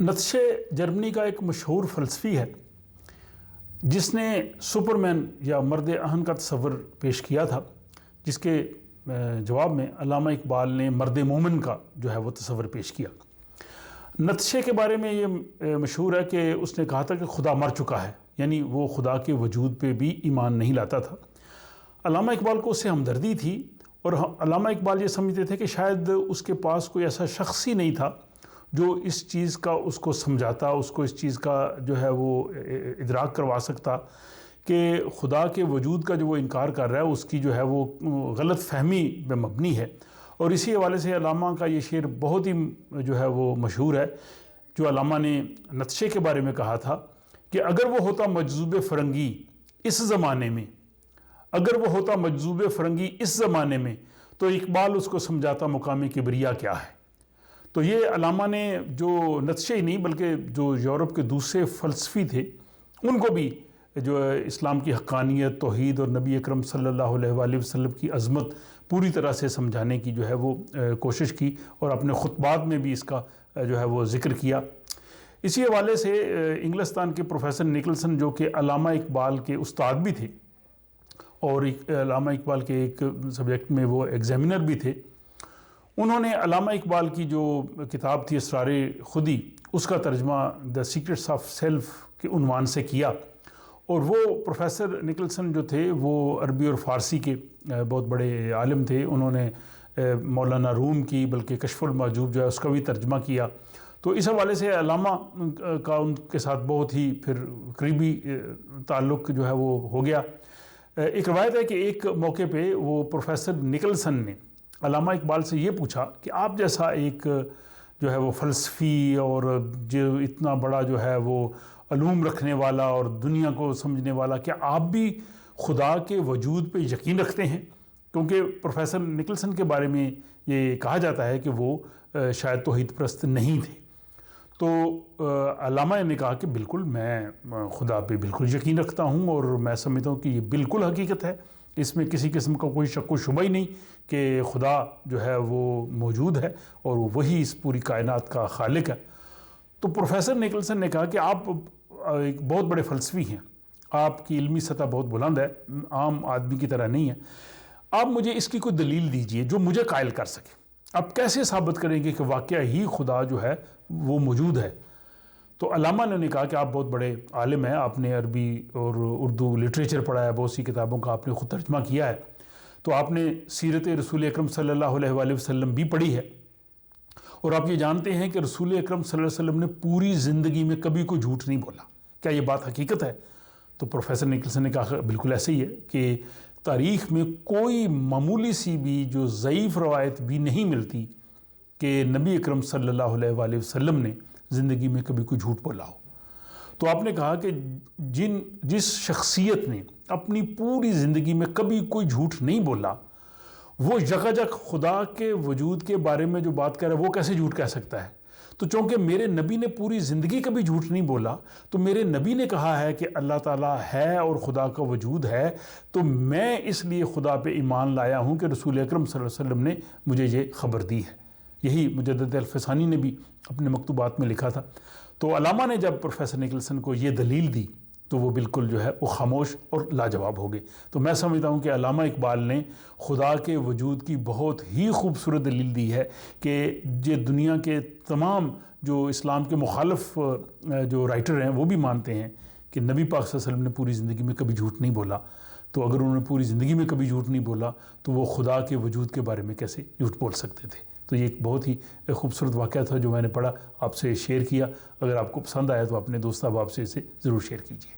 نتشے جرمنی کا ایک مشہور فلسفی ہے جس نے سپرمین یا مرد اہن کا تصور پیش کیا تھا، جس کے جواب میں علامہ اقبال نے مرد مومن کا جو ہے وہ تصور پیش کیا۔ نتشے کے بارے میں یہ مشہور ہے کہ اس نے کہا تھا کہ خدا مر چکا ہے، یعنی وہ خدا کے وجود پہ بھی ایمان نہیں لاتا تھا۔ علامہ اقبال کو اس سے ہمدردی تھی اور علامہ اقبال یہ سمجھتے تھے کہ شاید اس کے پاس کوئی ایسا شخص ہی نہیں تھا جو اس چیز کا اس کو سمجھاتا، اس کو اس چیز کا جو ہے وہ ادراک کروا سکتا کہ خدا کے وجود کا جو وہ انکار کر رہا ہے اس کی جو ہے وہ غلط فہمی پہ مبنی ہے۔ اور اسی حوالے سے علامہ کا یہ شعر بہت ہی جو ہے وہ مشہور ہے، جو علامہ نے نتشے کے بارے میں کہا تھا کہ اگر وہ ہوتا مجذوب فرنگی اس زمانے میں، اگر وہ ہوتا مجذوب فرنگی اس زمانے میں، تو اقبال اس کو سمجھاتا مقام کبریا کیا ہے۔ تو یہ علامہ نے جو نتشے ہی نہیں بلکہ جو یورپ کے دوسرے فلسفی تھے ان کو بھی جو اسلام کی حقانیت، توحید اور نبی اکرم صلی اللہ علیہ وآلہ وسلم کی عظمت پوری طرح سے سمجھانے کی جو ہے وہ کوشش کی اور اپنے خطبات میں بھی اس کا جو ہے وہ ذکر کیا۔ اسی حوالے سے انگلستان کے پروفیسر نکلسن جو کہ علامہ اقبال کے استاد بھی تھے اور علامہ اقبال کے ایک سبجیکٹ میں وہ ایگزامینر بھی تھے، انہوں نے علامہ اقبال کی جو کتاب تھی اسرار خودی، اس کا ترجمہ دی سیکرٹس آف سیلف کے عنوان سے کیا۔ اور وہ پروفیسر نکلسن جو تھے وہ عربی اور فارسی کے بہت بڑے عالم تھے، انہوں نے مولانا روم کی بلکہ کشف المحجوب جو ہے اس کا بھی ترجمہ کیا۔ تو اس حوالے سے علامہ کا ان کے ساتھ بہت ہی پھر قریبی تعلق جو ہے وہ ہو گیا۔ ایک روایت ہے کہ ایک موقع پہ وہ پروفیسر نکلسن نے علامہ اقبال سے یہ پوچھا کہ آپ جیسا ایک جو ہے وہ فلسفی اور جو اتنا بڑا جو ہے وہ علوم رکھنے والا اور دنیا کو سمجھنے والا، کیا آپ بھی خدا کے وجود پہ یقین رکھتے ہیں؟ کیونکہ پروفیسر نکلسن کے بارے میں یہ کہا جاتا ہے کہ وہ شاید توحید پرست نہیں تھے۔ تو علامہ نے کہا کہ بالکل میں خدا پہ بالکل یقین رکھتا ہوں اور میں سمجھتا ہوں کہ یہ بالکل حقیقت ہے، اس میں کسی قسم کا کوئی شک و شبہ ہی نہیں کہ خدا جو ہے وہ موجود ہے اور وہی اس پوری کائنات کا خالق ہے۔ تو پروفیسر نکلسن نے کہا کہ آپ ایک بہت بڑے فلسفی ہیں، آپ کی علمی سطح بہت بلند ہے، عام آدمی کی طرح نہیں ہے، آپ مجھے اس کی کوئی دلیل دیجئے جو مجھے قائل کر سکے۔ آپ کیسے ثابت کریں گے کہ واقعہ ہی خدا جو ہے وہ موجود ہے؟ تو علامہ نے کہا کہ آپ بہت بڑے عالم ہیں، آپ نے عربی اور اردو لٹریچر پڑھا ہے، بہت سی کتابوں کا آپ نے خود ترجمہ کیا ہے، تو آپ نے سیرت رسول اکرم صلی اللہ علیہ وآلہ وسلم بھی پڑھی ہے، اور آپ یہ جانتے ہیں کہ رسول اکرم صلی اللہ علیہ وسلم نے پوری زندگی میں کبھی کوئی جھوٹ نہیں بولا، کیا یہ بات حقیقت ہے؟ تو پروفیسر نکلسن نے کہا بالکل ایسے ہی ہے کہ تاریخ میں کوئی معمولی سی بھی جو ضعیف روایت بھی نہیں ملتی کہ نبی اکرم صلی اللہ علیہ وآلہ وسلم نے زندگی میں کبھی کوئی جھوٹ بولا ہو۔ تو آپ نے کہا کہ جس شخصیت نے اپنی پوری زندگی میں کبھی کوئی جھوٹ نہیں بولا، وہ یکجک خدا کے وجود کے بارے میں جو بات کر رہا ہے وہ کیسے جھوٹ کہہ سکتا ہے؟ تو چونکہ میرے نبی نے پوری زندگی کبھی جھوٹ نہیں بولا، تو میرے نبی نے کہا ہے کہ اللہ تعالیٰ ہے اور خدا کا وجود ہے، تو میں اس لیے خدا پہ ایمان لایا ہوں کہ رسول اکرم صلی اللہ علیہ وسلم نے مجھے یہ خبر دی ہے۔ یہی مجدد الفسانی نے بھی اپنے مکتوبات میں لکھا تھا۔ تو علامہ نے جب پروفیسر نکلسن کو یہ دلیل دی تو وہ بالکل جو ہے وہ خاموش اور لاجواب ہو گئے۔ تو میں سمجھتا ہوں کہ علامہ اقبال نے خدا کے وجود کی بہت ہی خوبصورت دلیل دی ہے کہ یہ دنیا کے تمام جو اسلام کے مخالف جو رائٹر ہیں وہ بھی مانتے ہیں کہ نبی پاک صلی اللہ علیہ وسلم نے پوری زندگی میں کبھی جھوٹ نہیں بولا۔ تو اگر انہوں نے پوری زندگی میں کبھی جھوٹ نہیں بولا تو وہ خدا کے وجود کے بارے میں کیسے جھوٹ بول سکتے تھے؟ تو یہ ایک بہت ہی خوبصورت واقعہ تھا جو میں نے پڑھا، آپ سے شیئر کیا۔ اگر آپ کو پسند آیا تو اپنے دوست احباب سے اسے ضرور شیئر کیجیے۔